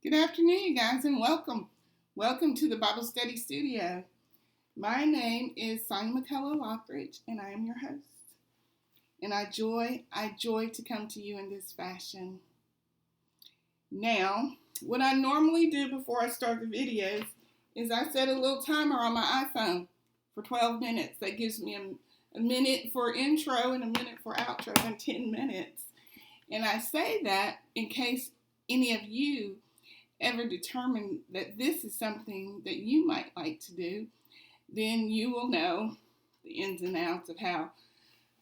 Good afternoon, you guys, and welcome. Welcome to the Bible Study Studio. My name is Sonia McCullough Lockridge, and I am your host. And I joy to come to you in this fashion. Now, what I normally do before I start the videos is I set a little timer on my iPhone for 12 minutes. That gives me a minute for intro and a minute for outro, and 10 minutes. And I say that in case any of you ever determine that this is something that you might like to do, then you will know the ins and outs of how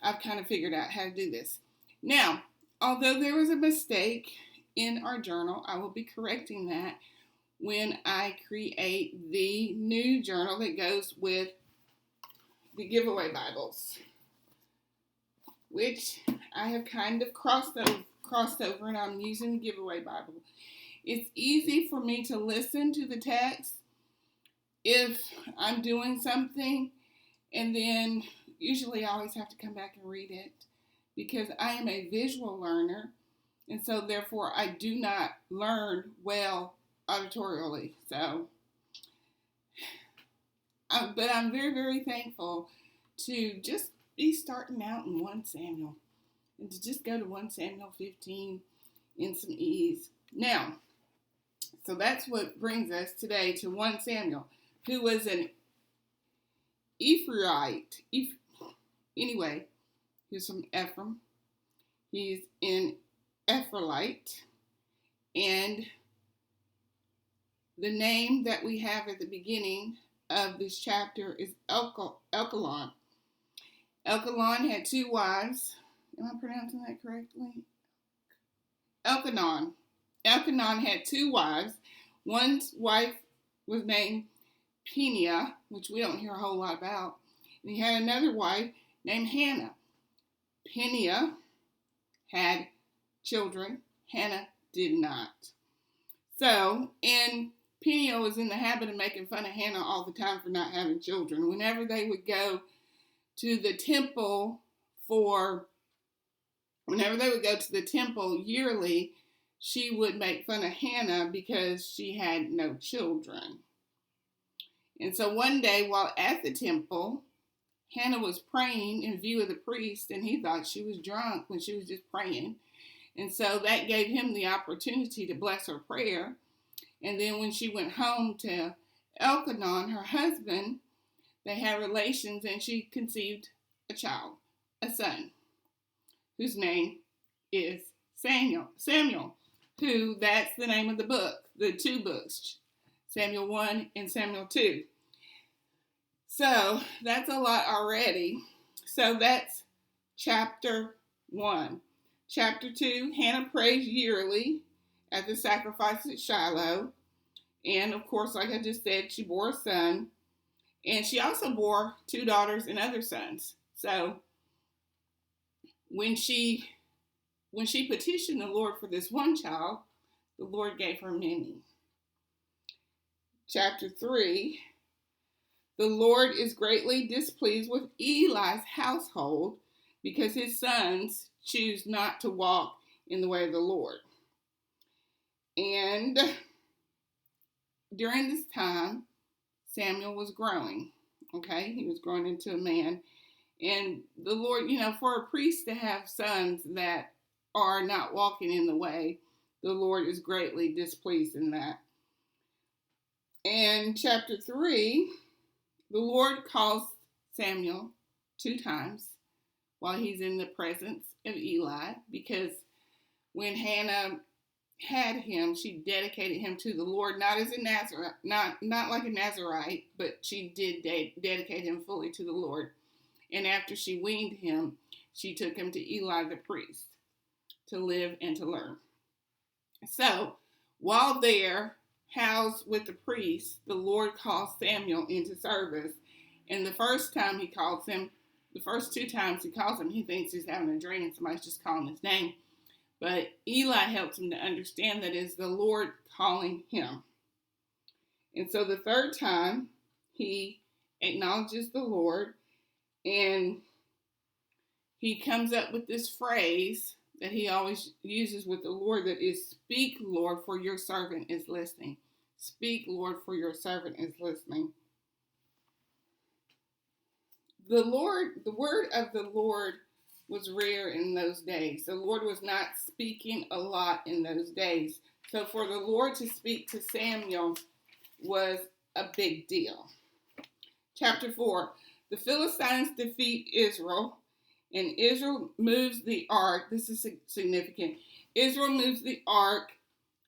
I've kind of figured out how to do this. Now, although there was a mistake in our journal, I will be correcting that when I create the new journal that goes with the giveaway Bibles, which I have kind of crossed over, and I'm using the giveaway Bible. It's easy for me to listen to the text if I'm doing something, and then usually I always have to come back and read it because I am a visual learner, and so therefore I do not learn well auditorially. But I'm very, very thankful to just be starting out in 1 Samuel and to just go to 1 Samuel 15 in some ease. Now, so that's what brings us today to 1 Samuel, who was an Ephraite. Anyway, he's from Ephraim. He's an Ephraite. And the name that we have at the beginning of this chapter is Elkanah. Elkanah had 2 wives. Am I pronouncing that correctly? Elkanah had 2 wives. One wife was named Peninnah, which we don't hear a whole lot about. And he had another wife named Hannah. Peninnah had children. Hannah did not. And Peninnah was in the habit of making fun of Hannah all the time for not having children. Whenever they would go to the temple yearly, she would make fun of Hannah because she had no children. And so one day while at the temple, Hannah was praying in view of the priest, and he thought she was drunk when she was just praying. And so that gave him the opportunity to bless her prayer. And then when she went home to Elkanah, her husband, they had relations, and she conceived a son, whose name is Samuel, who that's the name of the book, the 2 books, Samuel 1 and Samuel 2. So that's a lot already. So that's chapter 1. Chapter 2, Hannah prays yearly at the sacrifice at Shiloh. And of course, like I just said, she bore a son. And she also bore 2 daughters and other sons. So when she petitioned the Lord for this one child, the Lord gave her many. Chapter 3, the Lord is greatly displeased with Eli's household because his sons choose not to walk in the way of the Lord. And during this time, Samuel was growing. Okay, he was growing into a man. And the Lord, for a priest to have sons that are not walking in the way, the Lord is greatly displeased in that. And chapter 3, the Lord calls Samuel 2 times while he's in the presence of Eli, because when Hannah had him, she dedicated him to the Lord, not as a Nazarite, not like a Nazarite, but she did dedicate him fully to the Lord. And after she weaned him, she took him to Eli the priest to live and to learn. So, while they're housed with the priest, the Lord calls Samuel into service. And the first 2 times he calls him, he thinks he's having a dream and somebody's just calling his name. But Eli helps him to understand that it's the Lord calling him. And so the 3rd time, he acknowledges the Lord, and he comes up with this phrase that he always uses with the Lord that is, speak, Lord, for your servant is listening. Speak, Lord, for your servant is listening. The word of the Lord was rare in those days. The Lord was not speaking a lot in those days. So for the Lord to speak to Samuel was a big deal. Chapter 4. The Philistines defeat Israel, and Israel moves the ark. This is significant. Israel moves the ark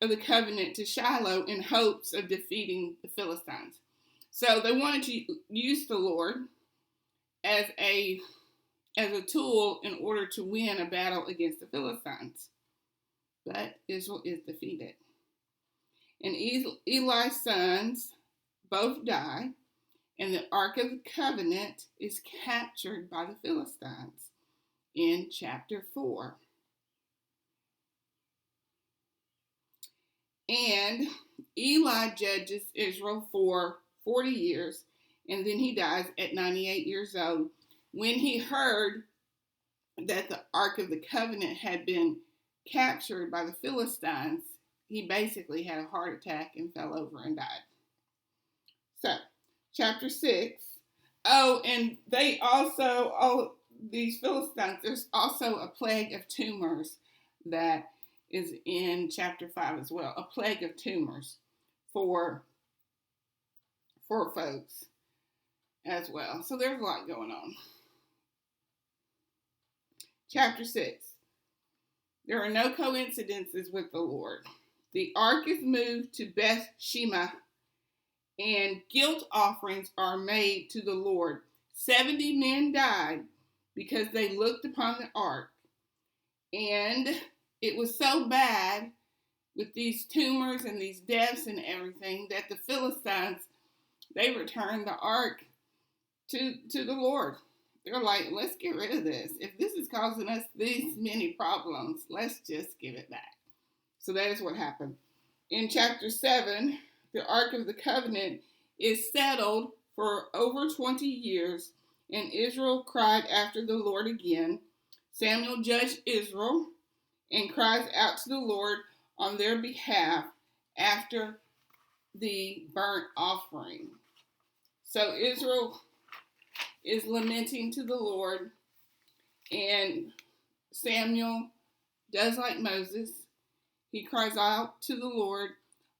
of the covenant to Shiloh in hopes of defeating the Philistines. So they wanted to use the Lord as a tool in order to win a battle against the Philistines. But Israel is defeated. And Eli's sons both die, and the Ark of the Covenant is captured by the Philistines in chapter 4. And Eli judges Israel for 40 years, and then he dies at 98 years old. When he heard that the Ark of the Covenant had been captured by the Philistines, he basically had a heart attack and fell over and died. So, chapter 6. Oh, and they also, these Philistines, there's also a plague of tumors that is in chapter 5 as well. A plague of tumors for folks as well. So there's a lot going on. Chapter 6. There are no coincidences with the Lord. The ark is moved to Beth Shema, and guilt offerings are made to the Lord. 70 men died because they looked upon the ark. And it was so bad with these tumors and these deaths and everything that the Philistines, they returned the ark to the Lord. They're like, let's get rid of this. If this is causing us these many problems, let's just give it back. So that is what happened. In chapter 7, the Ark of the Covenant is settled for over 20 years, and Israel cried after the Lord again. Samuel judged Israel and cries out to the Lord on their behalf after the burnt offering. So Israel is lamenting to the Lord, and Samuel does like Moses. He cries out to the Lord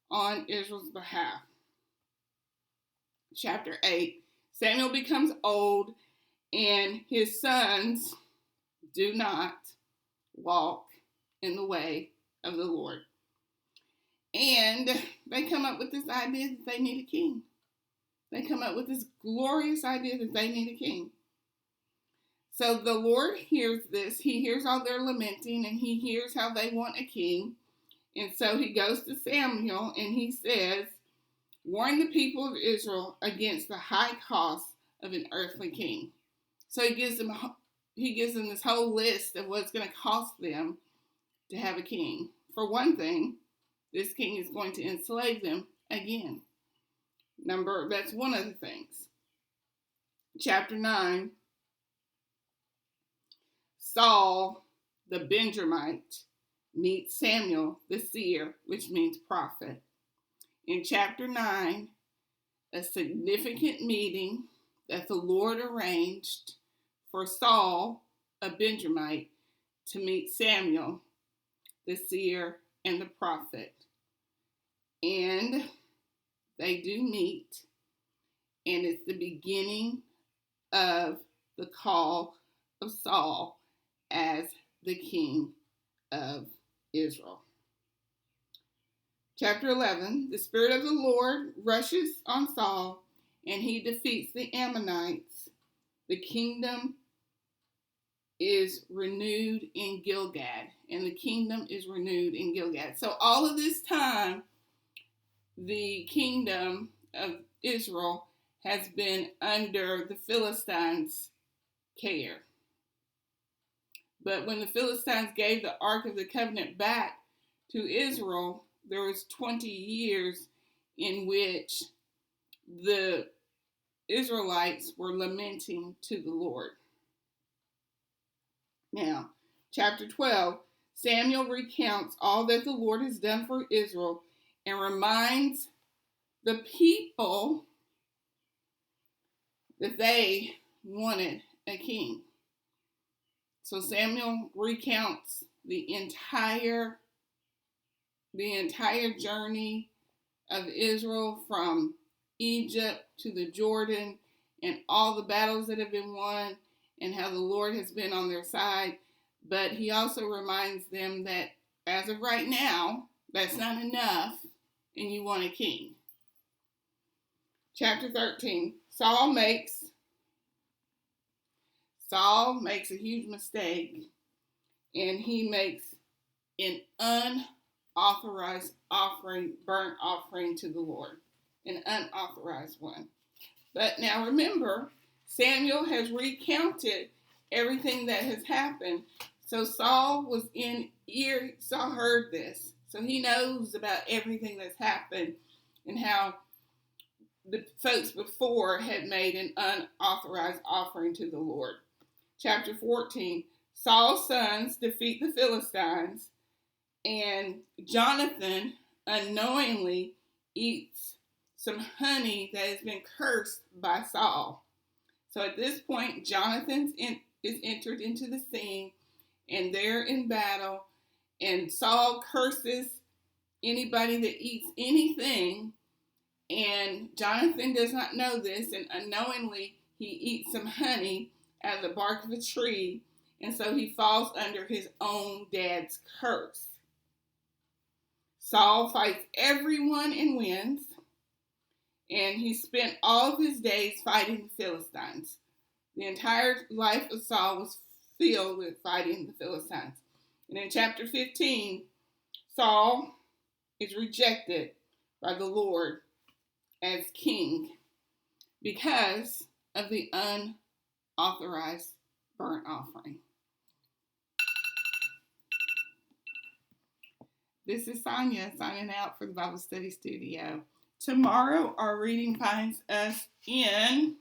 on Israel's behalf. Chapter 8. Samuel becomes old, and his sons do not walk in the way of the Lord. And they come up with this idea that they need a king. They come up with this glorious idea that they need a king. So the Lord hears this. He hears all their lamenting, and he hears how they want a king. And so he goes to Samuel, and he says, warn the people of Israel against the high cost of an earthly king. So he gives them this whole list of what it's going to cost them to have a king. For one thing, this king is going to enslave them again. That's one of the things. Chapter 9. Saul, the Benjamite, meets Samuel, the seer, which means prophet. In chapter 9, a significant meeting that the Lord arranged for Saul, a Benjamite, to meet Samuel, the seer and the prophet. And they do meet, and it's the beginning of the call of Saul as the king of Israel. Chapter 11, the Spirit of the Lord rushes on Saul, and he defeats the Ammonites. The kingdom is renewed in Gilgad, and the kingdom is renewed in Gilgad. So all of this time, the kingdom of Israel has been under the Philistines' care. But when the Philistines gave the Ark of the Covenant back to Israel, there was 20 years in which the Israelites were lamenting to the Lord. Now, chapter 12, Samuel recounts all that the Lord has done for Israel and reminds the people that they wanted a king. So Samuel recounts the entire journey of Israel from Egypt to the Jordan and all the battles that have been won and how the Lord has been on their side. But he also reminds them that as of right now, that's not enough and you want a king. Chapter 13, Saul makes a huge mistake, and he makes an unauthorized offering, burnt offering to the Lord, an unauthorized one. But now remember, Samuel has recounted everything that has happened. So Saul heard this. So he knows about everything that's happened and how the folks before had made an unauthorized offering to the Lord. Chapter 14, Saul's sons defeat the Philistines, and Jonathan unknowingly eats some honey that has been cursed by Saul. So at this point, Jonathan is entered into the scene, and they're in battle, and Saul curses anybody that eats anything, and Jonathan does not know this, and unknowingly he eats some honey out of the bark of a tree, and so he falls under his own dad's curse. Saul fights everyone and wins, and he spent all of his days fighting the Philistines. The entire life of Saul was filled with fighting the Philistines. And in chapter 15, Saul is rejected by the Lord as king because of the unauthorized burnt offering. This is Sonia signing out for the Bible Study Studio. Tomorrow our reading finds us in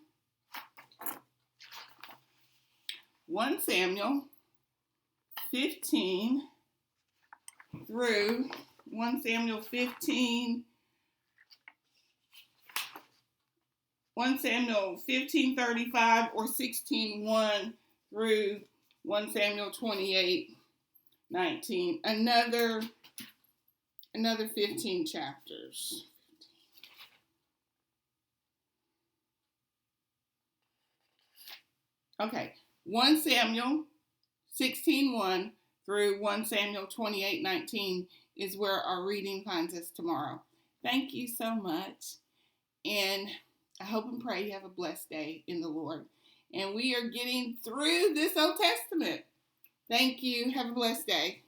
1 Samuel 15 through 1 Samuel 15:35 or 16:1 through 1 Samuel 28:19. Another 15 chapters. Okay, 1 Samuel 16:1 through 1 Samuel 28:19 is where our reading finds us tomorrow. Thank you so much, and I hope and pray you have a blessed day in the Lord. And we are getting through this Old Testament. Thank you. Have a blessed day.